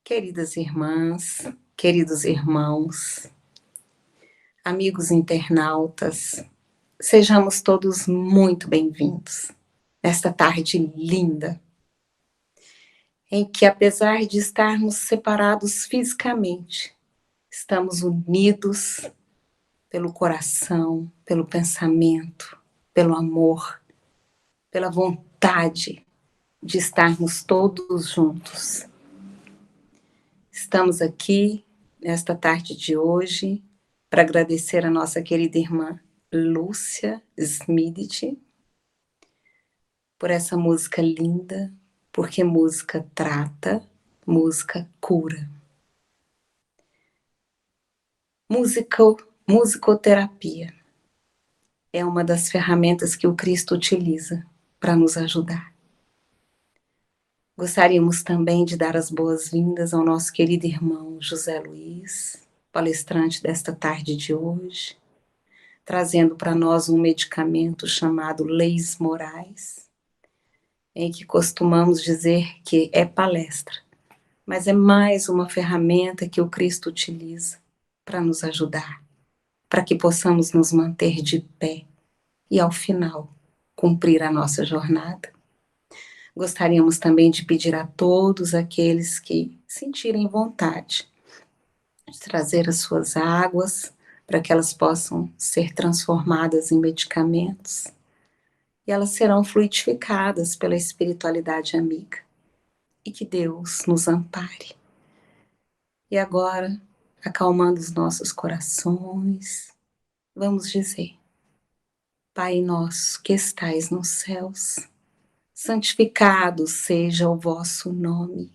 Queridas irmãs, queridos irmãos, amigos internautas, sejamos todos muito bem-vindos nesta tarde linda, em que, apesar de estarmos separados fisicamente, estamos unidos pelo coração, pelo pensamento, pelo amor, pela vontade de estarmos todos juntos. Estamos aqui nesta tarde de hoje para agradecer a nossa querida irmã Lúcia Smidit por essa música linda, porque música trata, música cura. Musicoterapia é uma das ferramentas que o Cristo utiliza para nos ajudar. Gostaríamos também de dar as boas-vindas ao nosso querido irmão José Luiz, palestrante desta tarde de hoje, trazendo para nós um medicamento chamado Leis Morais, em que costumamos dizer que é palestra, mas é mais uma ferramenta que o Cristo utiliza para nos ajudar, para que possamos nos manter de pé e, ao final, cumprir a nossa jornada. Gostaríamos também de pedir a todos aqueles que sentirem vontade de trazer as suas águas para que elas possam ser transformadas em medicamentos e elas serão fluidificadas pela espiritualidade amiga e que Deus nos ampare. E agora, acalmando os nossos corações, vamos dizer: Pai nosso que estais nos céus, santificado seja o vosso nome.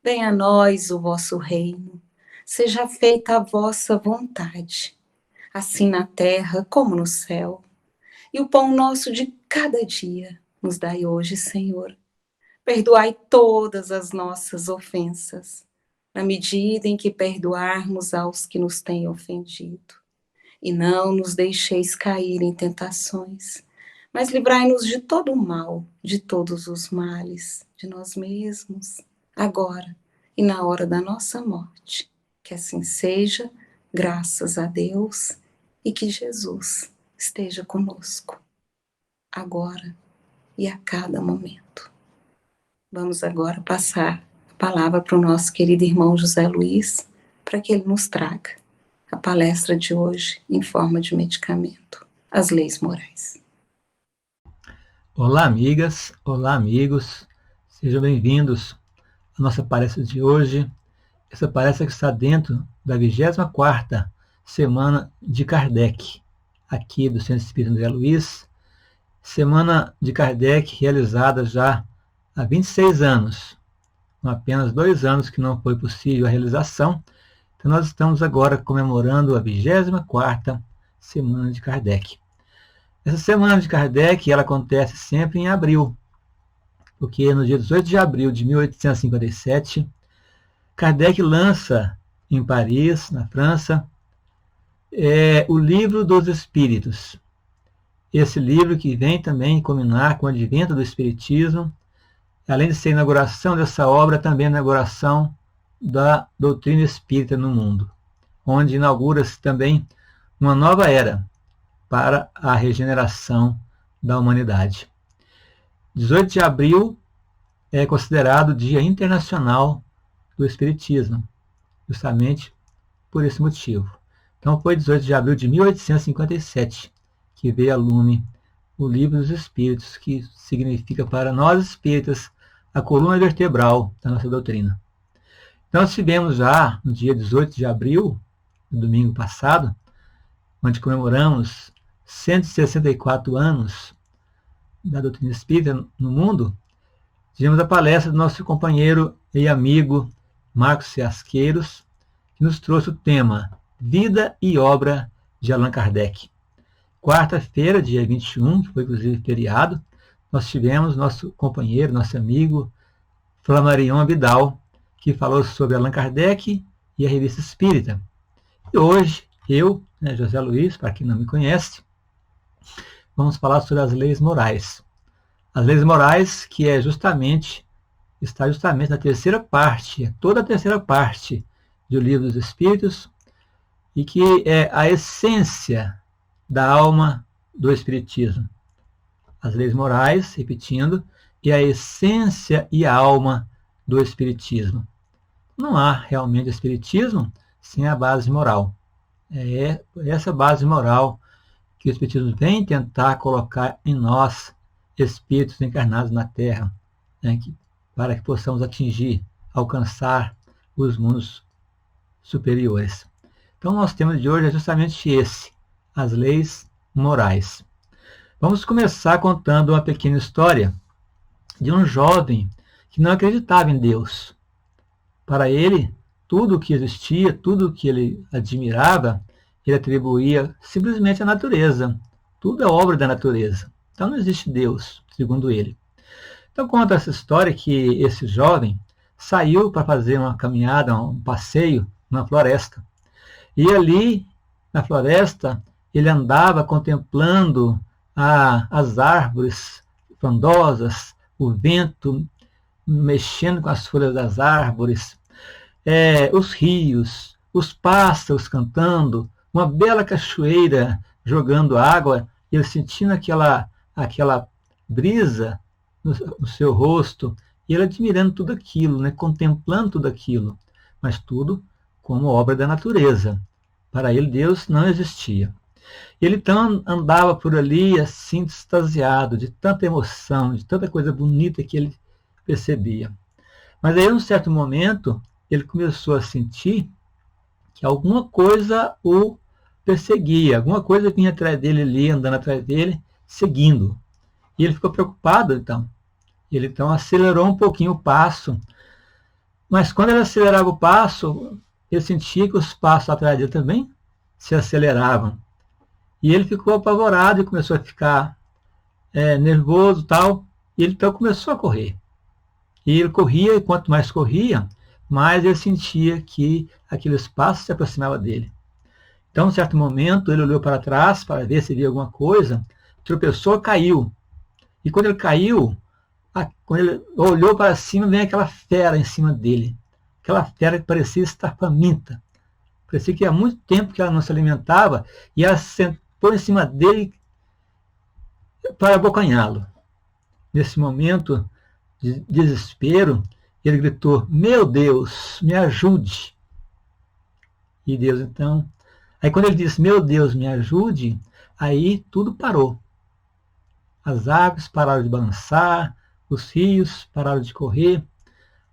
Venha a nós o vosso reino. Seja feita a vossa vontade, assim na terra como no céu. E o pão nosso de cada dia nos dai hoje, Senhor. Perdoai todas as nossas ofensas, na medida em que perdoarmos aos que nos têm ofendido. E não nos deixeis cair em tentações, mas livrai-nos de todo o mal, de todos os males, de nós mesmos, agora e na hora da nossa morte. Que assim seja, graças a Deus, e que Jesus esteja conosco, agora e a cada momento. Vamos agora passar a palavra para o nosso querido irmão José Luiz, para que ele nos traga a palestra de hoje em forma de medicamento, as leis morais. Olá, amigas, olá, amigos, sejam bem-vindos à nossa palestra de hoje. Essa palestra que está dentro da 24ª Semana de Kardec, aqui do Centro Espírita André Luiz. Semana de Kardec realizada já há 26 anos, com apenas 2 anos que não foi possível a realização. Então nós estamos agora comemorando a 24ª Semana de Kardec. Essa Semana de Kardec ela acontece sempre em abril, porque no dia 18 de abril de 1857, Kardec lança em Paris, na França, o Livro dos Espíritos. Esse livro que vem também combinar com o advento do Espiritismo, além de ser a inauguração dessa obra, também a inauguração da doutrina espírita no mundo, onde inaugura-se também uma nova era para a regeneração da humanidade. 18 de abril é considerado o Dia Internacional do Espiritismo, justamente por esse motivo. Então foi 18 de abril de 1857 que veio a lume o Livro dos Espíritos, que significa para nós espíritas a coluna vertebral da nossa doutrina. Então nós tivemos já no dia 18 de abril, no domingo passado, onde comemoramos 164 anos da doutrina espírita no mundo, tivemos a palestra do nosso companheiro e amigo Marcos Ciasqueiros, que nos trouxe o tema Vida e Obra de Allan Kardec. Quarta-feira, dia 21, que foi inclusive feriado, nós tivemos nosso companheiro, nosso amigo, Flamarion Vidal, que falou sobre Allan Kardec e a Revista Espírita. E hoje, eu, José Luiz, para quem não me conhece, vamos falar sobre as leis morais. As leis morais, que é justamente está justamente na terceira parte, toda a terceira parte do Livro dos Espíritos, e que é a essência da alma do Espiritismo. As leis morais, repetindo, e a essência e a alma do Espiritismo. Não há realmente Espiritismo sem a base moral. É essa base moral que o Espiritismo vem tentar colocar em nós, espíritos encarnados na Terra, né, para que possamos atingir, alcançar os mundos superiores. Então, o nosso tema de hoje é justamente esse, as leis morais. Vamos começar contando uma pequena história de um jovem que não acreditava em Deus. Para ele, tudo o que existia, tudo o que ele admirava, ele atribuía simplesmente à natureza. Tudo é obra da natureza. Então não existe Deus, segundo ele. Então conta essa história que esse jovem saiu para fazer uma caminhada, um passeio na floresta. E ali, na floresta, ele andava contemplando as árvores frondosas, o vento mexendo com as folhas das árvores, os rios, os pássaros cantando, uma bela cachoeira jogando água, ele sentindo aquela brisa no seu rosto, e ele admirando tudo aquilo, né, contemplando tudo aquilo, mas tudo como obra da natureza. Para ele, Deus não existia. Ele então andava por ali assim, extasiado, de tanta emoção, de tanta coisa bonita que ele percebia. Mas aí, num certo momento, ele começou a sentir que alguma coisa o perseguia, alguma coisa vinha atrás dele ali, andando atrás dele, seguindo. E ele ficou preocupado, então. Ele então acelerou um pouquinho o passo, mas quando ele acelerava o passo, ele sentia que os passos atrás dele também se aceleravam. E ele ficou apavorado e começou a ficar nervoso e tal. E ele então começou a correr. E ele corria, e quanto mais corria, mais ele sentia que aqueles passos se aproximavam dele. Então, em certo momento, ele olhou para trás para ver se via alguma coisa, tropeçou, caiu. E quando ele caiu, quando ele olhou para cima, vem aquela fera em cima dele. Aquela fera que parecia estar faminta. Parecia que há muito tempo que ela não se alimentava, e ela sentou em cima dele para abocanhá-lo. Nesse momento de desespero, ele gritou: "Meu Deus, me ajude!" E Deus então... Aí quando ele disse: "Meu Deus, me ajude", aí tudo parou. As águas pararam de balançar, os rios pararam de correr,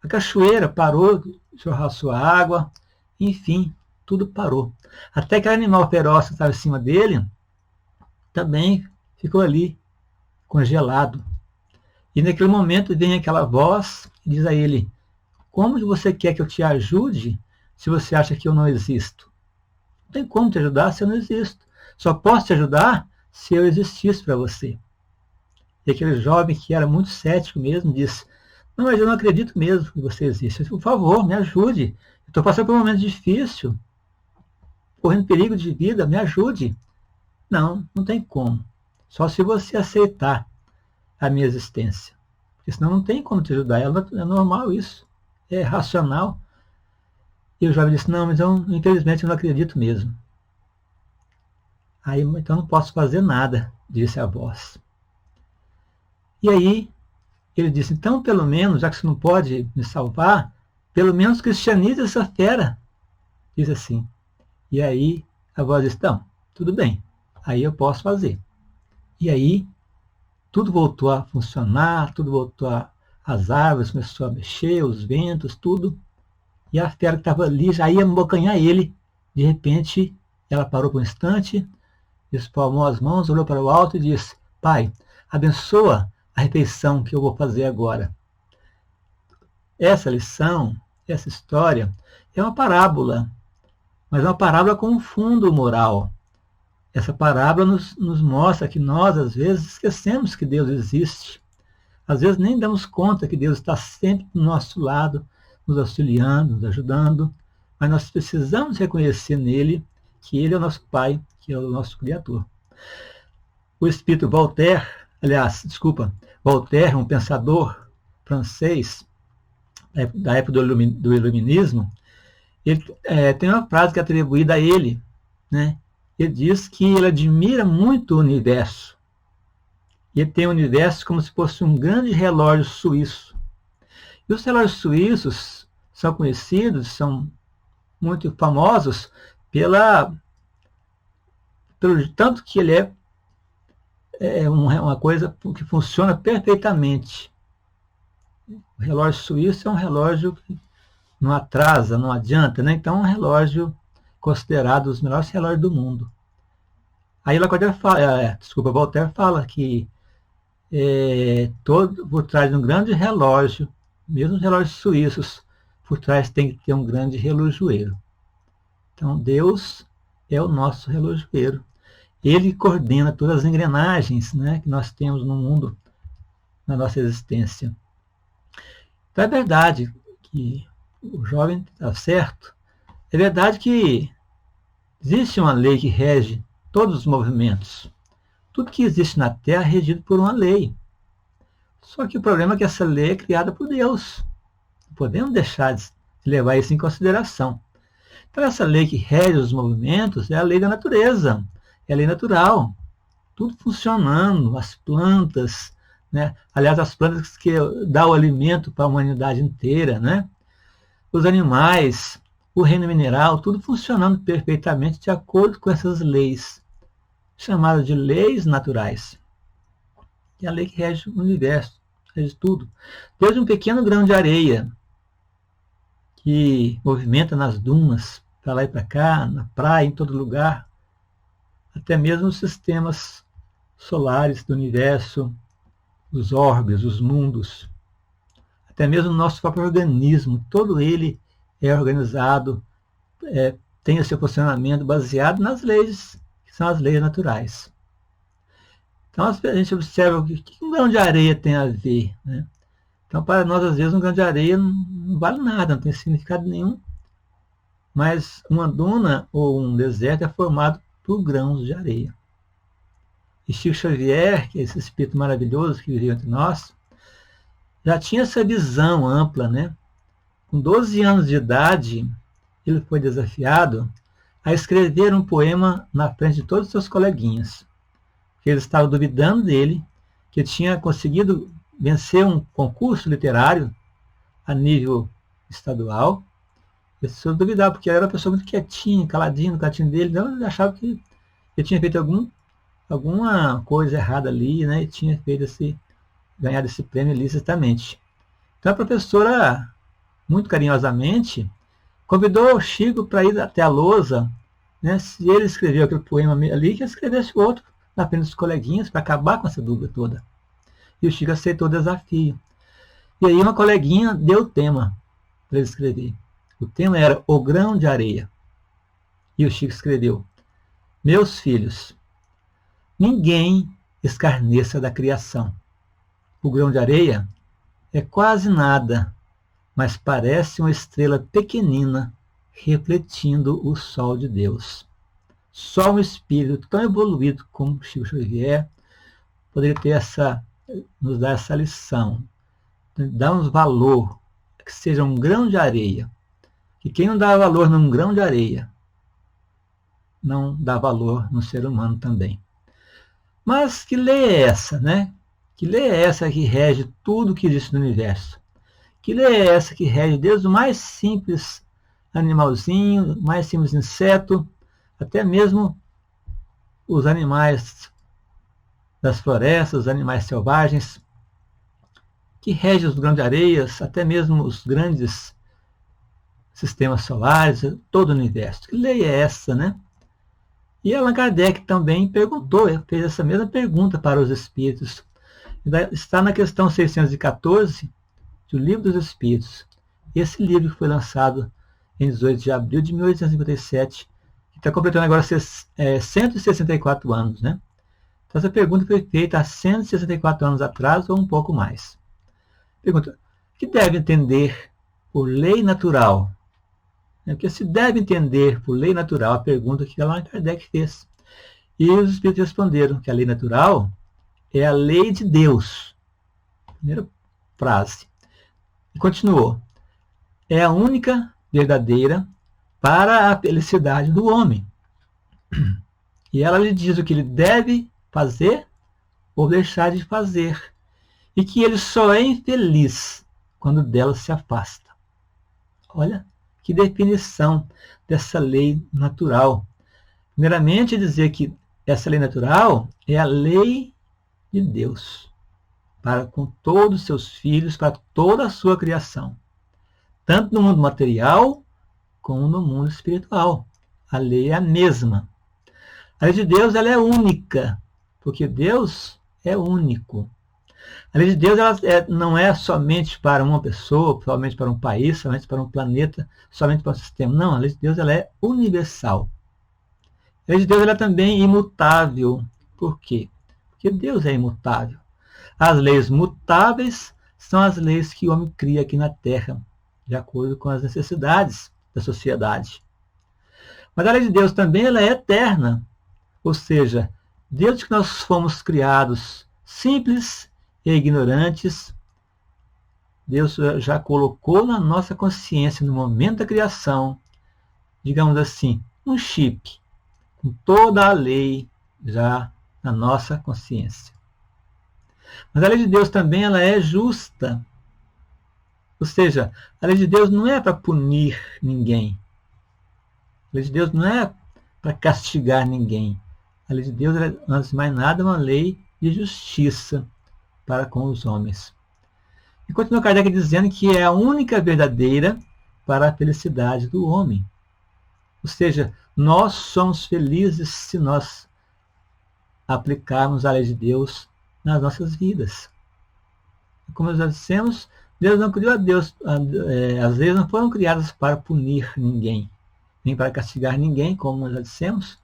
a cachoeira parou de jorrar sua água, enfim, tudo parou. Até aquele animal feroz que estava em cima dele também ficou ali, congelado. E naquele momento vem aquela voz que diz a ele: "Como você quer que eu te ajude se você acha que eu não existo? Não tem como te ajudar se eu não existo. Só posso te ajudar se eu existisse para você." E aquele jovem, que era muito cético mesmo, disse: "Não, mas eu não acredito mesmo que você existe. Por favor, me ajude. Eu estou passando por um momento difícil, correndo perigo de vida, me ajude." "Não, não tem como. Só se você aceitar a minha existência. Porque senão não tem como te ajudar. É normal isso. É racional." E o jovem disse: "Não, mas infelizmente eu não acredito mesmo." "Aí, então não posso fazer nada", disse a voz. E aí ele disse: "Então, pelo menos, já que você não pode me salvar, pelo menos cristianize essa fera." Diz assim. E aí a voz disse: "Não, tudo bem. Aí eu posso fazer." E aí tudo voltou a funcionar, tudo voltou as árvores começou a mexer, os ventos, tudo. E a fera que estava ali já ia abocanhar ele. De repente, ela parou por um instante, espalmou as mãos, olhou para o alto e disse: "Pai, abençoa a refeição que eu vou fazer agora." Essa lição, essa história, é uma parábola, mas é uma parábola com um fundo moral. Essa parábola nos mostra que nós, às vezes, esquecemos que Deus existe. Às vezes nem damos conta que Deus está sempre do nosso lado, nos auxiliando, nos ajudando, mas nós precisamos reconhecer nele que ele é o nosso Pai, que é o nosso Criador. O espírito Voltaire, um pensador francês, da época do Iluminismo, ele tem uma frase que é atribuída a ele, né? Ele diz que ele admira muito o universo. E ele tem o universo como se fosse um grande relógio suíço. E os relógios suíços são conhecidos, são muito famosos pelo tanto que ele é uma coisa que funciona perfeitamente. O relógio suíço é um relógio que não atrasa, não adianta, né? Então é um relógio considerado os melhores relógios do mundo. Aí Lacordaire fala, Voltaire fala que por trás de um grande relógio, mesmo os relógios suíços, por trás tem que ter um grande relojoeiro. Então Deus é o nosso relojoeiro. Ele coordena todas as engrenagens, né, que nós temos no mundo, na nossa existência. Então é verdade que o jovem está certo. É verdade que existe uma lei que rege todos os movimentos. Tudo que existe na Terra é regido por uma lei. Só que o problema é que essa lei é criada por Deus. Não podemos deixar de levar isso em consideração. Então essa lei que rege os movimentos é a lei da natureza, é a lei natural. Tudo funcionando, as plantas, né? Aliás, as plantas que dão o alimento para a humanidade inteira, né? Os animais, o reino mineral, tudo funcionando perfeitamente de acordo com essas leis, chamadas de leis naturais. É a lei que rege o universo, rege tudo. Desde um pequeno grão de areia que movimenta nas dunas, para lá e para cá, na praia, em todo lugar, até mesmo os sistemas solares do universo, os orbes, os mundos, até mesmo o nosso próprio organismo, todo ele é organizado, tem o seu funcionamento baseado nas leis, que são as leis naturais. Então a gente observa o que um grão de areia tem a ver, né? Então para nós às vezes um grão de areia não vale nada, não tem significado nenhum, mas uma duna ou um deserto é formado por grãos de areia. E Chico Xavier, que é esse espírito maravilhoso que viveu entre nós, já tinha essa visão ampla, né? Com 12 anos de idade, ele foi desafiado a escrever um poema na frente de todos os seus coleguinhas, porque eles estavam duvidando dele, que tinha conseguido vencer um concurso literário a nível estadual. As pessoas duvidavam, porque ele era uma pessoa muito quietinha, caladinha no cantinho dele, então eles achavam que ele tinha feito alguma coisa errada ali, né? E tinha ganhado esse prêmio ilicitamente. Então a professora, muito carinhosamente, convidou o Chico para ir até a lousa, né? Se ele escreveu aquele poema ali, que ele escrevesse outro na frente dos coleguinhas para acabar com essa dúvida toda. E o Chico aceitou o desafio. E aí uma coleguinha deu o tema para ele escrever. O tema era O Grão de Areia. E o Chico escreveu: Meus filhos, ninguém escarneça da criação. O grão de areia é quase nada, mas parece uma estrela pequenina refletindo o sol de Deus. Só um espírito tão evoluído como Chico Xavier poderia nos dar essa lição, dar-nos valor, que seja um grão de areia. Que quem não dá valor num grão de areia, não dá valor no ser humano também. Mas que lei é essa, né? Que lei é essa que rege tudo que existe no universo? Que lei é essa que rege desde o mais simples animalzinho, mais simples inseto, até mesmo os animais das florestas, os animais selvagens, que rege os grãos de areias, até mesmo os grandes sistemas solares, todo o universo. Que lei é essa, né? E Allan Kardec também perguntou, fez essa mesma pergunta para os espíritos. Está na questão 614 do Livro dos Espíritos. Esse livro foi lançado em 18 de abril de 1857, que está completando agora 164 anos, né? Então essa pergunta foi feita há 164 anos atrás ou um pouco mais. Pergunta: o que deve entender por lei natural? Porque se deve entender por lei natural a pergunta que Allan Kardec fez. E os espíritos responderam que a lei natural é a lei de Deus. Primeira frase. E continuou: é a única verdadeira para a felicidade do homem. E ela lhe diz o que ele deve fazer ou deixar de fazer, e que ele só é infeliz quando dela se afasta. Olha que definição dessa lei natural. Primeiramente, dizer que essa lei natural é a lei de Deus para com todos os seus filhos, para toda a sua criação, tanto no mundo material como no mundo espiritual. A lei é a mesma. A lei de Deus ela é única, porque Deus é único. A lei de Deus não é somente para uma pessoa, somente para um país, somente para um planeta, somente para um sistema. Não, a lei de Deus ela é universal. A lei de Deus ela é também imutável. Por quê? Porque Deus é imutável. As leis mutáveis são as leis que o homem cria aqui na Terra, de acordo com as necessidades da sociedade. Mas a lei de Deus também ela é eterna. Ou seja, desde que nós fomos criados simples e ignorantes, Deus já colocou na nossa consciência, no momento da criação, digamos assim, um chip, com toda a lei já na nossa consciência. Mas a lei de Deus também ela é justa. Ou seja, a lei de Deus não é para punir ninguém. A lei de Deus não é para castigar ninguém. A lei de Deus, antes de mais nada, é uma lei de justiça para com os homens. E continua Kardec dizendo que é a única verdadeira para a felicidade do homem. Ou seja, nós somos felizes se nós aplicarmos a lei de Deus nas nossas vidas. Como nós já dissemos, Deus não criou as leis não foram criadas para punir ninguém, nem para castigar ninguém, como nós já dissemos.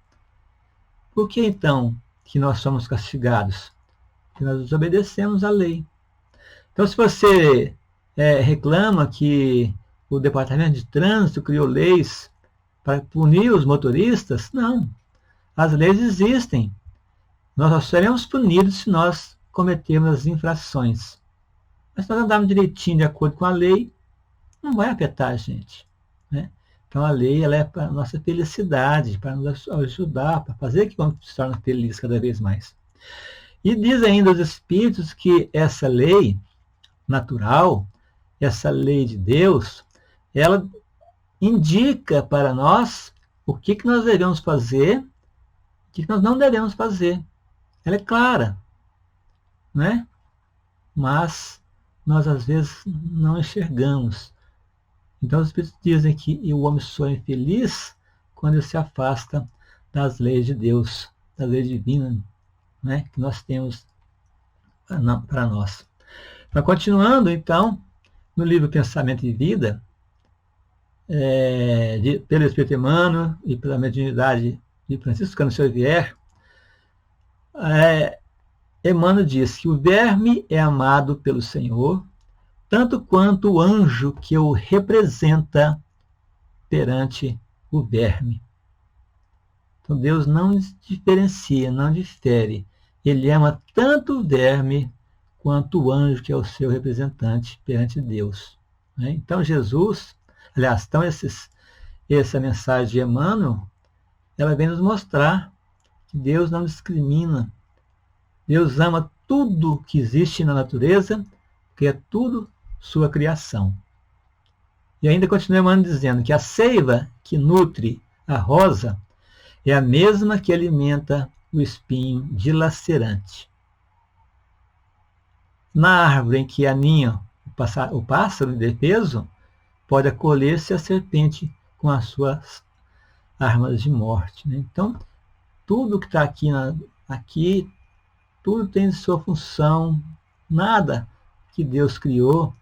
Por que então que nós somos castigados? Porque nós desobedecemos a lei. Então, se você reclama que o Departamento de Trânsito criou leis para punir os motoristas, não. As leis existem. Nós só seremos punidos se nós cometermos as infrações. Mas se nós andarmos direitinho de acordo com a lei, não vai afetar a gente, né? Então a lei ela é para a nossa felicidade, para nos ajudar, para fazer que o homem se torne feliz cada vez mais. E diz ainda os Espíritos que essa lei natural, essa lei de Deus, ela indica para nós o que nós devemos fazer, o que nós não devemos fazer. Ela é clara, né? Mas nós às vezes não enxergamos. Então os Espíritos dizem que o homem só é infeliz quando ele se afasta das leis de Deus, das leis divinas, né, que nós temos para nós. Mas continuando, então, no livro Pensamento e Vida, pelo Espírito Emmanuel e pela mediunidade de Francisco Cândido Xavier, Emmanuel diz que o verme é amado pelo Senhor, tanto quanto o anjo que o representa perante o verme. Então Deus não diferencia, não difere. Ele ama tanto o verme quanto o anjo que é o seu representante perante Deus, né? Então Jesus, aliás, então essa mensagem de Emmanuel, ela vem nos mostrar que Deus não discrimina. Deus ama tudo que existe na natureza, que é tudo sua criação. E ainda continua Emmanuel dizendo que a seiva que nutre a rosa é a mesma que alimenta o espinho dilacerante. Na árvore em que aninha o pássaro indefeso, pode acolher-se a serpente com as suas armas de morte, né? Então, tudo que está aqui, tudo tem sua função. Nada que Deus criou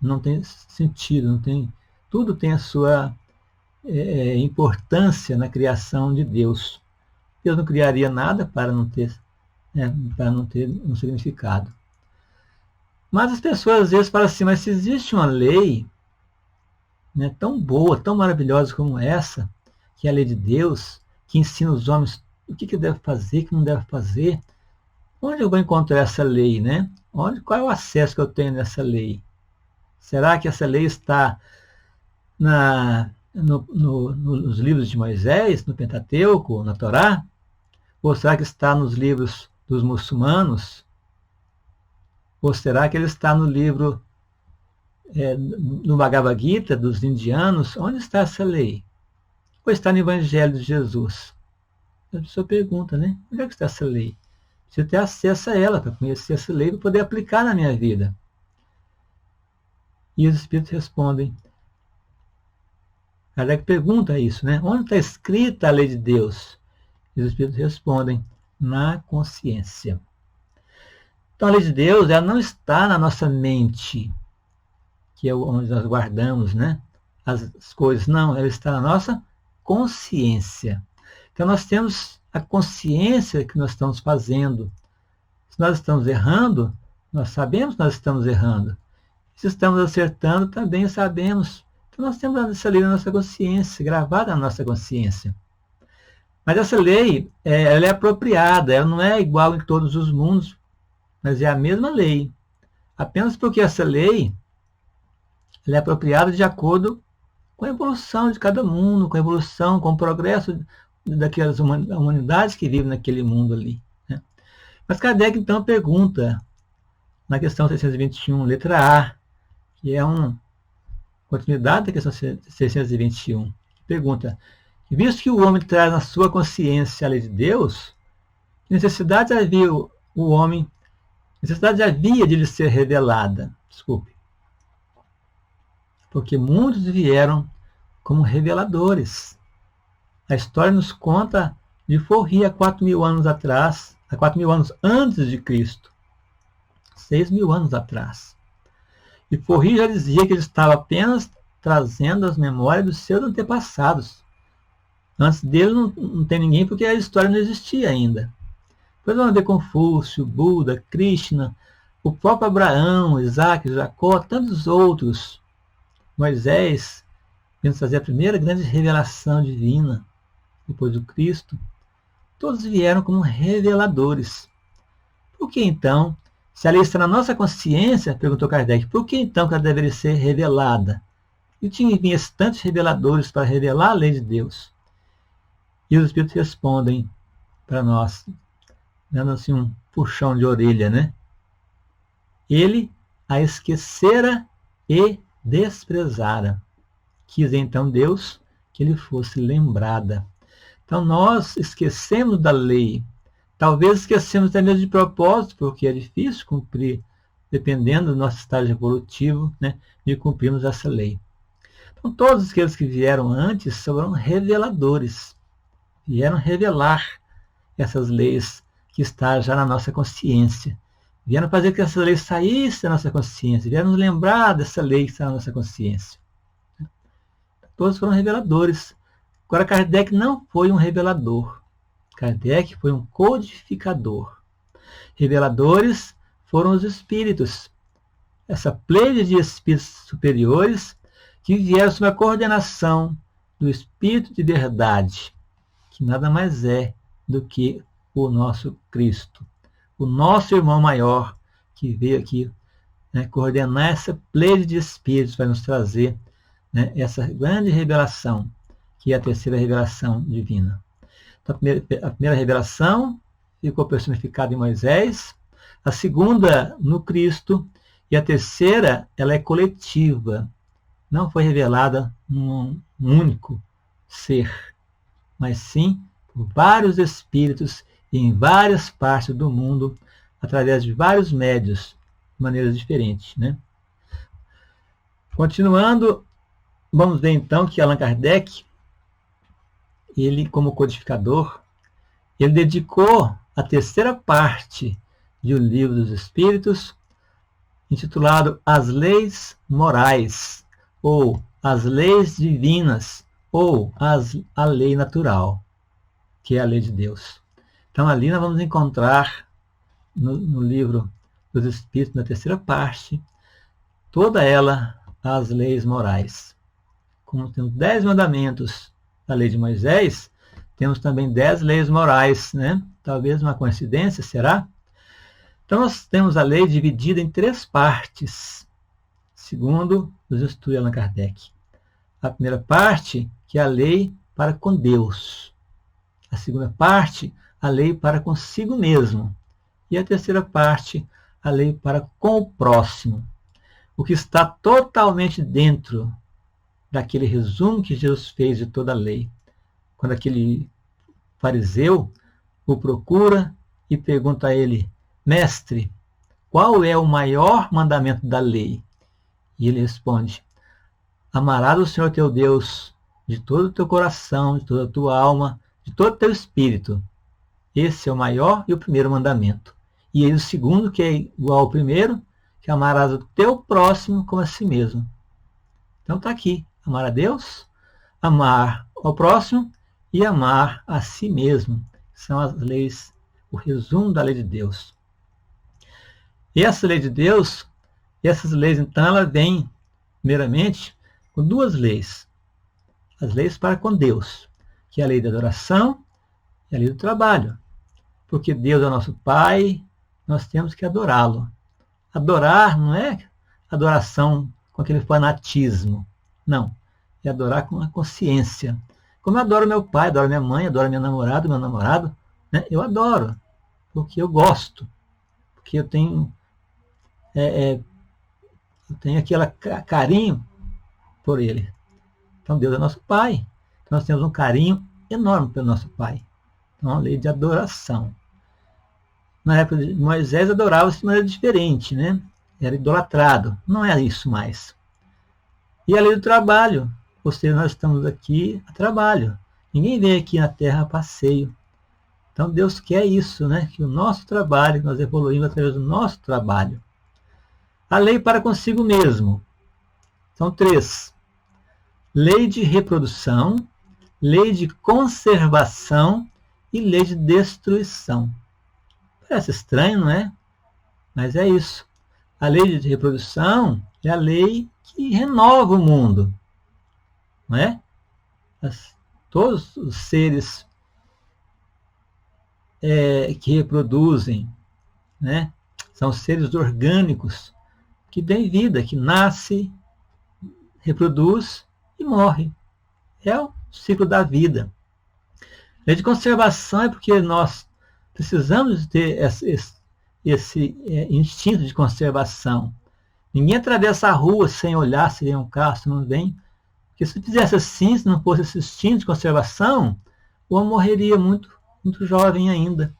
não tem sentido, tudo tem a sua importância na criação de Deus. Deus não criaria nada para não ter um significado. Mas as pessoas às vezes falam assim, mas se existe uma lei, né, tão boa, tão maravilhosa como essa, que é a lei de Deus, que ensina os homens o que deve fazer, o que não deve fazer, onde eu vou encontrar essa lei, né? Qual é o acesso que eu tenho nessa lei? Será que essa lei está nos livros de Moisés, no Pentateuco, na Torá? Ou será que está nos livros dos muçulmanos? Ou será que ele está no livro, no Bhagavad Gita, dos indianos? Onde está essa lei? Ou está no Evangelho de Jesus? A pessoa pergunta, né? Onde é que está essa lei? Preciso ter acesso a ela para conhecer essa lei e poder aplicar na minha vida. E os Espíritos respondem. Kardec pergunta isso, né? Onde está escrita a lei de Deus? E os Espíritos respondem, na consciência. Então a lei de Deus, ela não está na nossa mente, que é onde nós guardamos, né, as coisas. Não, ela está na nossa consciência. Então nós temos a consciência que nós estamos fazendo. Se nós estamos errando, nós sabemos que nós estamos errando. Se estamos acertando, também sabemos. Então nós temos essa lei na nossa consciência, gravada na nossa consciência. Mas essa lei, ela é apropriada, ela não é igual em todos os mundos, mas é a mesma lei. Apenas porque essa lei ela é apropriada de acordo com a evolução de cada mundo, com a evolução, com o progresso daquelas humanidades que vivem naquele mundo ali, né? Mas Kardec, então, pergunta, na questão 621, letra A, que é uma continuidade da questão 621, pergunta, visto que o homem traz na sua consciência a lei de Deus, que necessidade havia de lhe ser revelada? Desculpe. Porque muitos vieram como reveladores. A história nos conta de Forri há 4.000 anos atrás, há 4.000 anos antes de Cristo, 6.000 anos atrás. E Forri já dizia que ele estava apenas trazendo as memórias dos seus antepassados. Antes dele não tem ninguém, porque a história não existia ainda. Depois vamos ver Confúcio, Buda, Krishna, o próprio Abraão, Isaac, Jacó, tantos outros. Moisés, vindo fazer a primeira grande revelação divina, depois do Cristo, todos vieram como reveladores. Por que então, se a lei está na nossa consciência, perguntou Kardec, por que então que ela deveria ser revelada? E tinha tantos reveladores para revelar a lei de Deus. E os Espíritos respondem para nós, dando assim um puxão de orelha, né? Ele a esquecera e desprezara. Quis então Deus que ele fosse lembrada. Então nós esquecemos da lei. Talvez esquecemos até mesmo de propósito, porque é difícil cumprir, dependendo do nosso estágio evolutivo, né, de cumprirmos essa lei. Então todos aqueles que vieram antes foram reveladores. Vieram revelar essas leis que estão já na nossa consciência. Vieram fazer que essa lei saísse da nossa consciência. Vieram nos lembrar dessa lei que está na nossa consciência. Todos foram reveladores. Agora, Kardec não foi um revelador. Kardec foi um codificador. Reveladores foram os espíritos. Essa pleia de espíritos superiores que vieram sob a coordenação do Espírito de Verdade, que nada mais é do que o nosso Cristo, o nosso irmão maior, que veio aqui, né, coordenar essa pleia de espíritos para nos trazer, né, essa grande revelação, que é a terceira revelação divina. Então, a primeira revelação ficou personificada em Moisés, a segunda no Cristo, e a terceira, ela é coletiva. Não foi revelada num único ser, mas sim por vários espíritos em várias partes do mundo, através de vários médios, de maneiras diferentes, né? Continuando, vamos ver então que Allan Kardec, ele como codificador, ele dedicou a terceira parte de O Livro dos Espíritos, intitulado As Leis Morais, ou As Leis Divinas, ou a Lei Natural, que é a lei de Deus. Então ali nós vamos encontrar no Livro dos Espíritos, na terceira parte, toda ela as leis morais. Como temos 10 mandamentos da lei de Moisés, temos também 10 leis morais, né? Talvez uma coincidência, será? Então, nós temos a lei dividida em 3 partes, segundo nos estudos de Allan Kardec. A primeira parte, que é a lei para com Deus. A segunda parte, a lei para consigo mesmo. E a terceira parte, a lei para com o próximo. O que está totalmente dentro daquele resumo que Jesus fez de toda a lei. Quando aquele fariseu o procura e pergunta a ele: Mestre, qual é o maior mandamento da lei? E ele responde: Amarás o Senhor teu Deus de todo o teu coração, de toda a tua alma, de todo o teu espírito. Esse é o maior e o primeiro mandamento. E aí o segundo, que é igual ao primeiro, que amarás o teu próximo como a si mesmo. Então está aqui: amar a Deus, amar ao próximo e amar a si mesmo. São as leis, o resumo da lei de Deus. E essa lei de Deus, essas leis, então, ela vem, primeiramente, com 2 leis. As leis para com Deus, que é a lei da adoração e a lei do trabalho. Porque Deus é o nosso Pai, nós temos que adorá-lo. Adorar não é adoração com aquele fanatismo. Não. É adorar com a consciência. Como eu adoro meu pai, adoro minha mãe, adoro minha namorada, meu namorado, né? Eu adoro, porque eu gosto, porque eu tenho aquele carinho por ele. Então Deus é nosso Pai. Então nós temos um carinho enorme pelo nosso Pai. Então é uma lei de adoração. Na época de Moisés adorava-se de maneira diferente, né? Era idolatrado. Não é isso mais. E a lei do trabalho. Ou seja, nós estamos aqui a trabalho. Ninguém vem aqui na Terra a passeio. Então Deus quer isso, né? Que o nosso trabalho, nós evoluímos através do nosso trabalho. A lei para consigo mesmo. São 3. Lei de reprodução, lei de conservação e lei de destruição. Parece estranho, não é? Mas é isso. A lei de reprodução é a lei que renova o mundo. Não é? Todos os seres que reproduzem, né? São seres orgânicos que têm vida, que nasce, reproduz e morre. É o ciclo da vida. Lei de conservação é porque nós precisamos ter esse instinto de conservação. Ninguém atravessa a rua sem olhar se vem um carro, se não vem. Porque se fizesse assim, se não fosse esse instinto de conservação, o homem morreria muito, muito jovem ainda.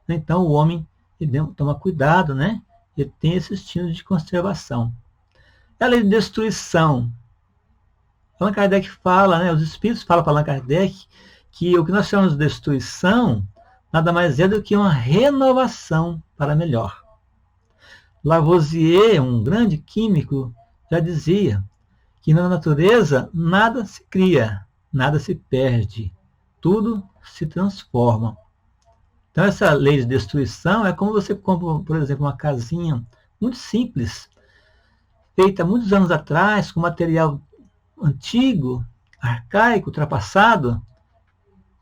Então o homem toma cuidado, né? Ele tem esse instinto de conservação. A lei de destruição. Allan Kardec fala, né? Os espíritos falam para Allan Kardec que o que nós chamamos de destruição nada mais é do que uma renovação para melhor. Lavoisier, um grande químico, já dizia que na natureza nada se cria, nada se perde, tudo se transforma. Então essa lei de destruição é como você compra, por exemplo, uma casinha muito simples, feita muitos anos atrás, com material antigo, arcaico, ultrapassado,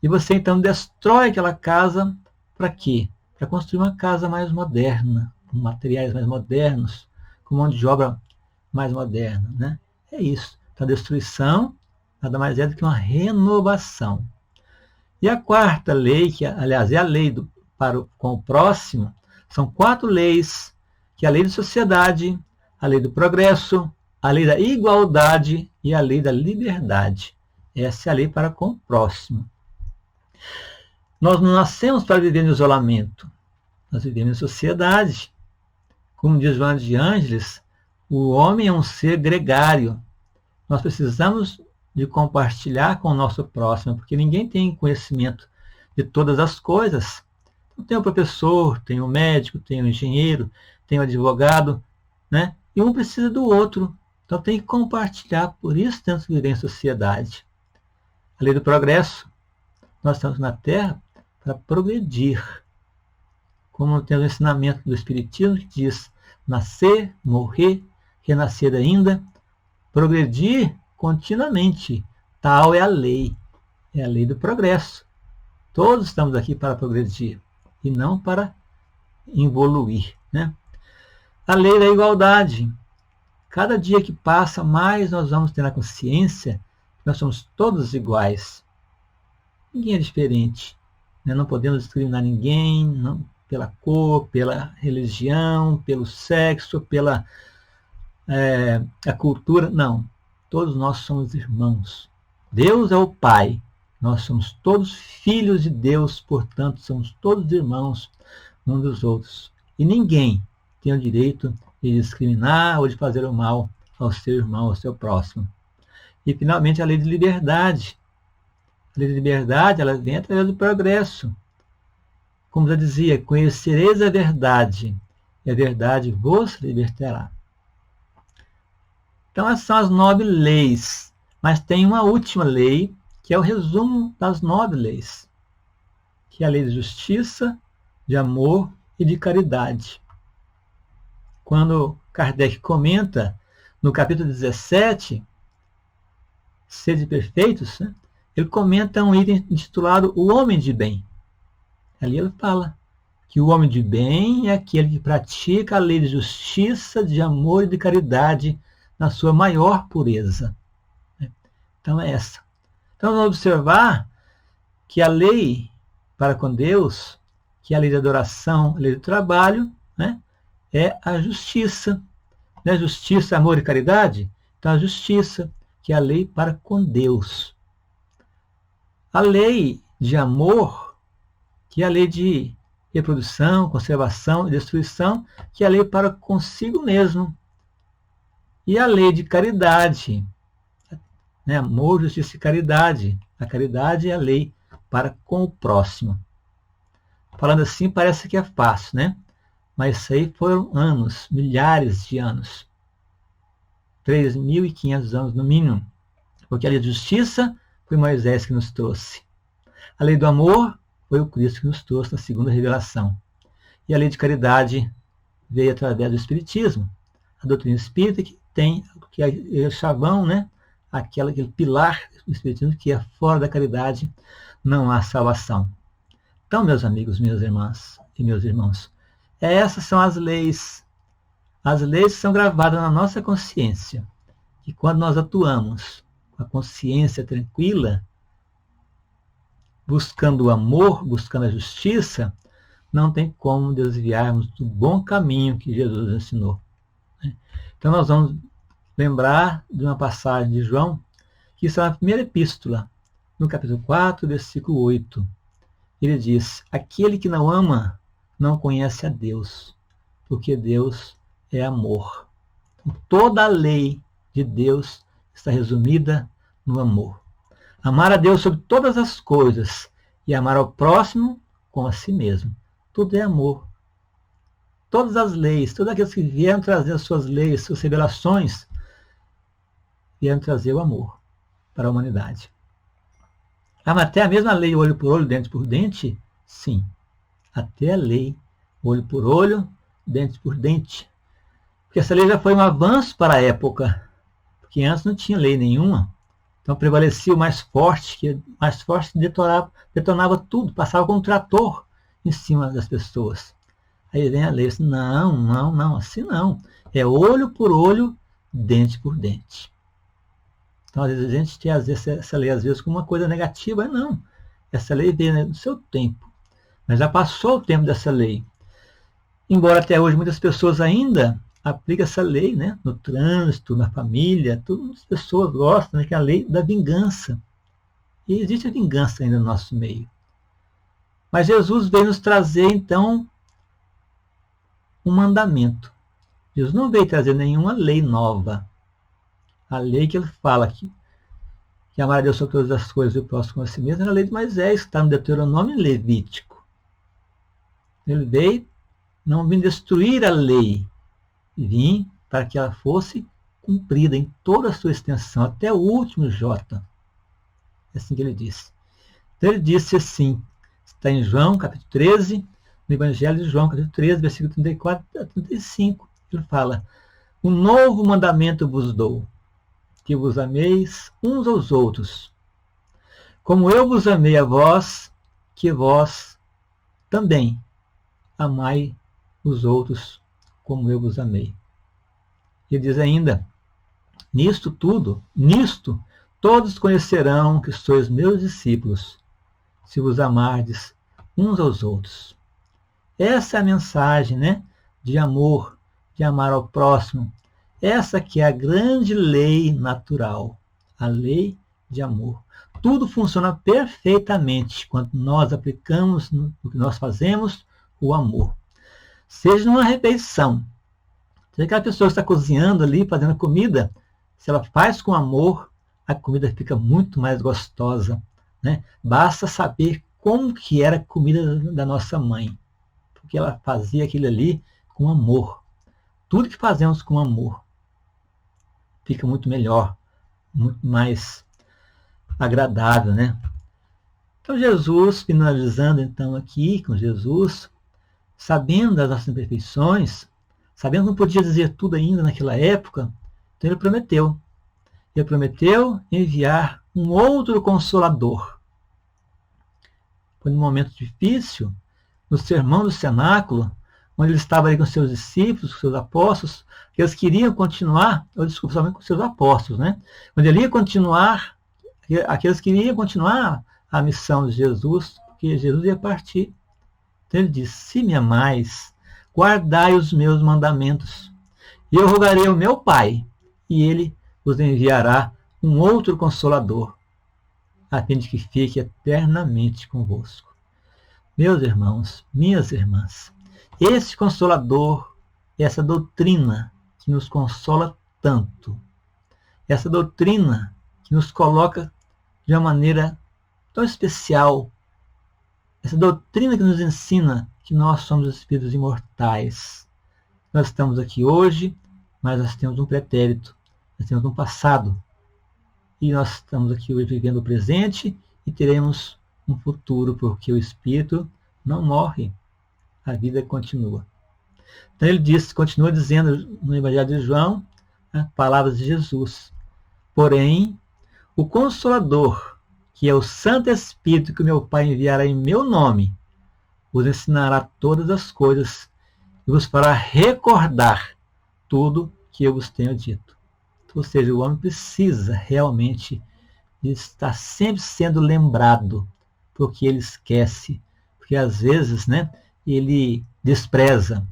e você então destrói aquela casa para quê? Para construir uma casa mais moderna, com materiais mais modernos, com mão de obra mais moderna, né? É isso. Então, a destruição nada mais é do que uma renovação. E a 4ª lei, que aliás é a lei com o próximo, são 4 leis, que é a lei de sociedade, a lei do progresso, a lei da igualdade e a lei da liberdade. Essa é a lei para com o próximo. Nós não nascemos para viver no isolamento. Nós vivemos em sociedade. Como diz Joana de Ângeles, o homem é um ser gregário. Nós precisamos de compartilhar com o nosso próximo, porque ninguém tem conhecimento de todas as coisas. Então, tem o professor, tem o médico, tem o engenheiro, tem o advogado, né? E um precisa do outro. Então tem que compartilhar, por isso temos que viver em sociedade. A lei do progresso. Nós estamos na Terra para progredir. Como temos o ensinamento do Espiritismo que diz: nascer, morrer, renascer ainda, progredir continuamente. Tal é a lei do progresso. Todos estamos aqui para progredir e não para involuir. né? A lei da igualdade. Cada dia que passa, mais nós vamos ter a consciência que nós somos todos iguais. Ninguém é diferente, né? Não podemos discriminar ninguém, não, pela cor, pela religião, pelo sexo, pela a cultura. Não. Todos nós somos irmãos. Deus é o Pai. Nós somos todos filhos de Deus, portanto, somos todos irmãos uns dos outros. E ninguém tem o direito de discriminar ou de fazer o mal ao seu irmão, ao seu próximo. E, finalmente, a lei de liberdade. A lei de liberdade, ela vem através do progresso. Como já dizia, conhecereis a verdade, e a verdade vos libertará. Então, essas são as 9 leis. Mas tem uma última lei, que é o resumo das 9 leis, que é a lei de justiça, de amor e de caridade. Quando Kardec comenta, no capítulo 17, Sede perfeitos, né, ele comenta um item intitulado O Homem de Bem. Ali ele fala que o homem de bem é aquele que pratica a lei de justiça, de amor e de caridade na sua maior pureza. Então é essa. Então vamos observar que a lei para com Deus, que é a lei de adoração, a lei do trabalho, né, é a justiça. Não é justiça, amor e caridade? Então a justiça, que é a lei para com Deus. A lei de amor, que é a lei de reprodução, conservação e destruição, que é a lei para consigo mesmo. E a lei de caridade, né? Amor, justiça e caridade. A caridade é a lei para com o próximo. Falando assim, parece que é fácil, né? Mas isso aí foram anos, milhares de anos. 3.500 anos no mínimo. Porque a lei de justiça foi Moisés que nos trouxe. A lei do amor foi o Cristo que nos trouxe na segunda revelação. E a lei de caridade veio através do Espiritismo. A doutrina espírita que tem, que é o chavão, né? Aquele pilar do Espiritismo que é fora da caridade, não há salvação. Então, meus amigos, minhas irmãs e meus irmãos, essas são as leis. As leis são gravadas na nossa consciência. E quando nós atuamos com a consciência tranquila, buscando o amor, buscando a justiça, não tem como desviarmos do bom caminho que Jesus ensinou. Então nós vamos lembrar de uma passagem de João, que está na primeira epístola, no capítulo 4, versículo 8. Ele diz: aquele que não ama não conhece a Deus, porque Deus é amor. Então, toda a lei de Deus está resumida no amor. Amar a Deus sobre todas as coisas e amar ao próximo como a si mesmo. Tudo é amor. Todas as leis, todos aqueles que vieram trazer as suas leis, suas revelações, vieram trazer o amor para a humanidade. Mas até a mesma lei olho por olho, dente por dente? Sim. Até a lei olho por olho, dente por dente. Porque essa lei já foi um avanço para a época. Porque antes não tinha lei nenhuma. Então prevalecia o mais forte, que detonava tudo, passava com um trator em cima das pessoas. Aí vem a lei, assim, não, assim não. É olho por olho, dente por dente. Então, às vezes, a gente tem essa lei, às vezes, como uma coisa negativa. Não, essa lei veio no seu tempo. Mas já passou o tempo dessa lei. Embora até hoje muitas pessoas ainda aplicam essa lei, né, no trânsito, na família, todas as pessoas gostam, né, que é a lei da vingança. E existe a vingança ainda no nosso meio. Mas Jesus veio nos trazer, então, um mandamento. Jesus não veio trazer nenhuma lei nova. A lei que ele fala aqui, que amar a Deus sobre todas as coisas e o próximo como a si mesmo, é a lei de Moisés, que está no Deuteronômio e Levítico. Ele veio, não vim destruir a lei, vim para que ela fosse cumprida em toda a sua extensão, até o último J. É assim que ele disse. Então ele disse assim, está em João, capítulo 13, no Evangelho de João, capítulo 13, versículo 34 a 35. Ele fala: um novo mandamento vos dou, que vos ameis uns aos outros, como eu vos amei a vós, que vós também amai os outros como eu vos amei. Ele diz ainda, nisto todos conhecerão que sois meus discípulos, se vos amardes uns aos outros. Essa é a mensagem, né, de amor, de amar ao próximo. Essa que é a grande lei natural, a lei de amor. Tudo funciona perfeitamente quando nós aplicamos no que nós fazemos o amor. Seja numa refeição, seja aquela pessoa que está cozinhando ali, fazendo comida, se ela faz com amor, a comida fica muito mais gostosa, né? Basta saber como que era a comida da nossa mãe, porque ela fazia aquilo ali com amor. Tudo que fazemos com amor fica muito melhor, muito mais agradável, né? Então Jesus, finalizando então aqui com Jesus, sabendo das nossas imperfeições, sabendo que não podia dizer tudo ainda naquela época, então ele prometeu. Ele prometeu enviar um outro consolador. Foi num momento difícil, no sermão do cenáculo, onde ele estava ali com seus discípulos, com seus apóstolos, que eles queriam continuar, ou desculpa, somente com seus apóstolos, né? Onde ele ia continuar, aqueles que queriam continuar a missão de Jesus, porque Jesus ia partir. Então ele disse, se me amais, guardai os meus mandamentos. E eu rogarei ao meu Pai, e ele vos enviará um outro consolador, a fim de que fique eternamente convosco. Meus irmãos, minhas irmãs, esse consolador, essa doutrina que nos consola tanto, essa doutrina que nos coloca de uma maneira tão especial, essa doutrina que nos ensina que nós somos espíritos imortais. Nós estamos aqui hoje, mas nós temos um pretérito, nós temos um passado, e nós estamos aqui hoje vivendo o presente e teremos um futuro, porque o espírito não morre, a vida continua. Então ele diz, continua dizendo no Evangelho de João, né, palavras de Jesus. Porém, o Consolador, que é o Santo Espírito que o meu Pai enviará em meu nome, vos ensinará todas as coisas e vos fará recordar tudo que eu vos tenho dito. Ou seja, o homem precisa realmente de estar sempre sendo lembrado, porque ele esquece, porque às vezes, né, ele despreza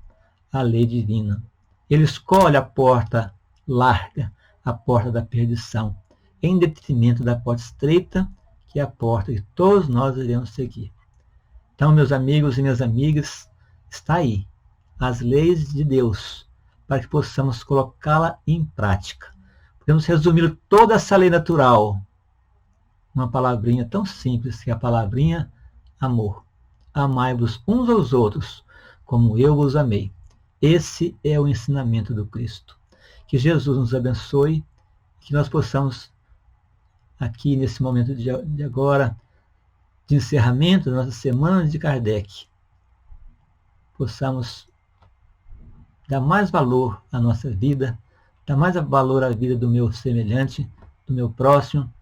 a lei divina. Ele escolhe a porta larga, a porta da perdição, em detrimento da porta estreita, que é a porta que todos nós iremos seguir. Então, meus amigos e minhas amigas, está aí as leis de Deus, para que possamos colocá-la em prática. Podemos resumir toda essa lei natural uma palavrinha tão simples, que é a palavrinha amor. Amai-vos uns aos outros, como eu vos amei. Esse é o ensinamento do Cristo. Que Jesus nos abençoe, que nós possamos, aqui nesse momento de agora, de encerramento da nossa semana de Kardec, possamos dar mais valor à nossa vida, dar mais valor à vida do meu semelhante, do meu próximo,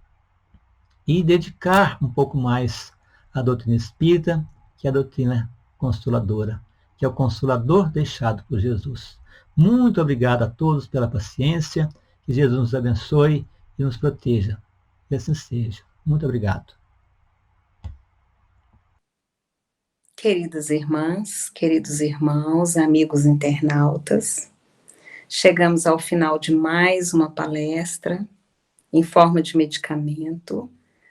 e dedicar um pouco mais à doutrina espírita, que é a doutrina consoladora, que é o consolador deixado por Jesus. Muito obrigado a todos pela paciência, que Jesus nos abençoe e nos proteja. Que assim seja. Muito obrigado. Queridas irmãs, queridos irmãos, amigos internautas, chegamos ao final de mais uma palestra em forma de medicamento,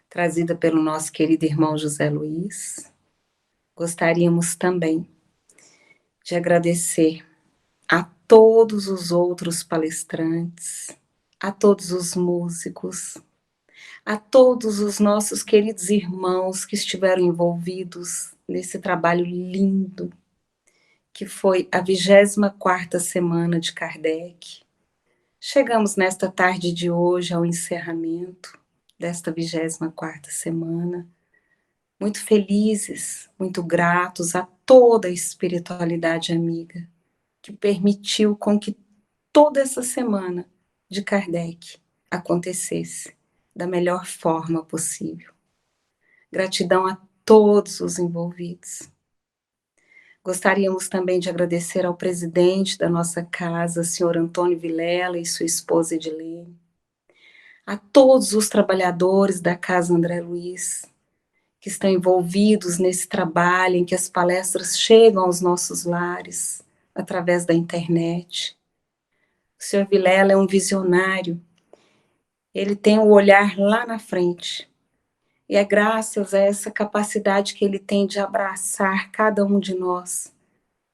trazida pelo nosso querido irmão José Luiz. Gostaríamos também de agradecer a todos os outros palestrantes, a todos os músicos, a todos os nossos queridos irmãos que estiveram envolvidos nesse trabalho lindo, que foi a 24ª semana de Kardec. Chegamos nesta tarde de hoje ao encerramento desta 24ª semana, muito felizes, muito gratos a toda a espiritualidade amiga que permitiu com que toda essa semana de Kardec acontecesse da melhor forma possível. Gratidão a todos os envolvidos. Gostaríamos também de agradecer ao presidente da nossa casa, senhor Antônio Vilela, e sua esposa Edilene, a todos os trabalhadores da Casa André Luiz, que estão envolvidos nesse trabalho em que as palestras chegam aos nossos lares, através da internet. O senhor Vilela é um visionário, ele tem o olhar lá na frente, e é graças a essa capacidade que ele tem de abraçar cada um de nós,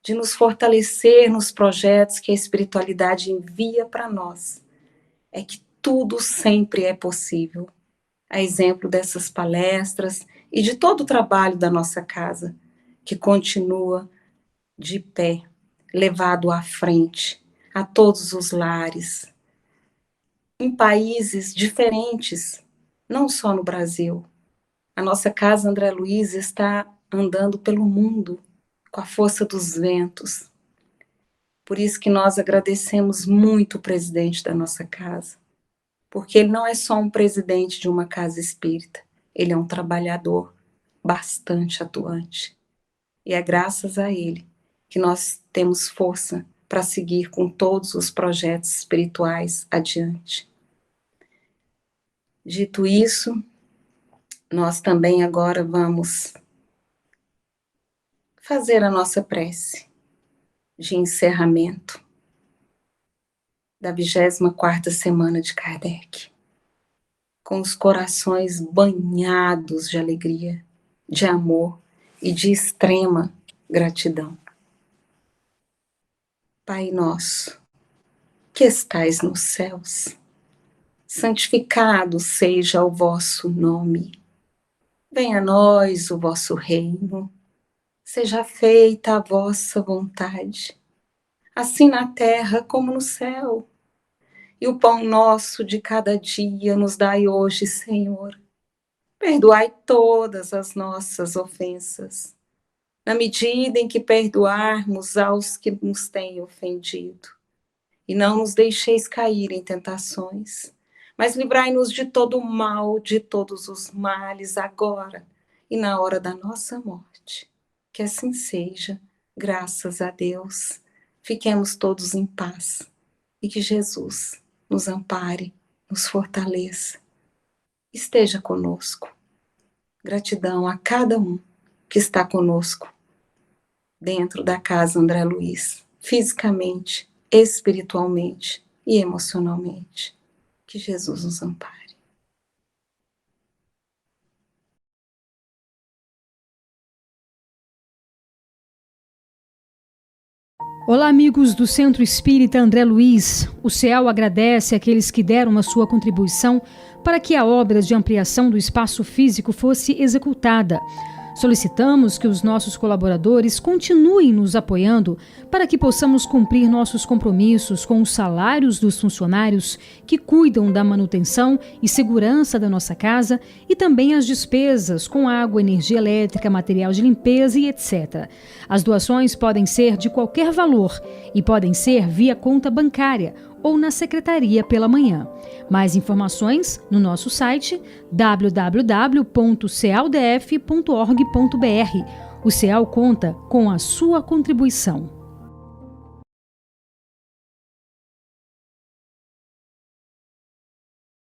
de nos fortalecer nos projetos que a espiritualidade envia para nós, é que tudo sempre é possível. A exemplo dessas palestras e de todo o trabalho da nossa casa, que continua de pé, levado à frente, a todos os lares, em países diferentes, não só no Brasil. A nossa Casa André Luiz está andando pelo mundo, com a força dos ventos. Por isso que nós agradecemos muito o presidente da nossa casa, porque ele não é só um presidente de uma casa espírita, ele é um trabalhador bastante atuante. E é graças a ele que nós temos força para seguir com todos os projetos espirituais adiante. Dito isso, nós também agora vamos fazer a nossa prece de encerramento da 24ª semana de Kardec, com os corações banhados de alegria, de amor e de extrema gratidão. Pai nosso, que estais nos céus, santificado seja o vosso nome. Venha a nós o vosso reino, seja feita a vossa vontade, assim na terra como no céu. E o pão nosso de cada dia nos dai hoje, Senhor. Perdoai todas as nossas ofensas, na medida em que perdoarmos aos que nos têm ofendido. E não nos deixeis cair em tentações, mas livrai-nos de todo o mal, de todos os males, agora e na hora da nossa morte. Que assim seja, graças a Deus. Fiquemos todos em paz e que Jesus nos ampare, nos fortaleça, esteja conosco. Gratidão a cada um que está conosco dentro da Casa André Luiz, fisicamente, espiritualmente e emocionalmente. Que Jesus nos ampare. Olá, amigos do Centro Espírita André Luiz. O CEAL agradece àqueles que deram a sua contribuição para que a obra de ampliação do espaço físico fosse executada. Solicitamos que os nossos colaboradores continuem nos apoiando para que possamos cumprir nossos compromissos com os salários dos funcionários que cuidam da manutenção e segurança da nossa casa e também as despesas com água, energia elétrica, material de limpeza e etc. As doações podem ser de qualquer valor e podem ser via conta bancária ou na secretaria pela manhã. Mais informações no nosso site www.cealdf.org.br. O CEAL conta com a sua contribuição.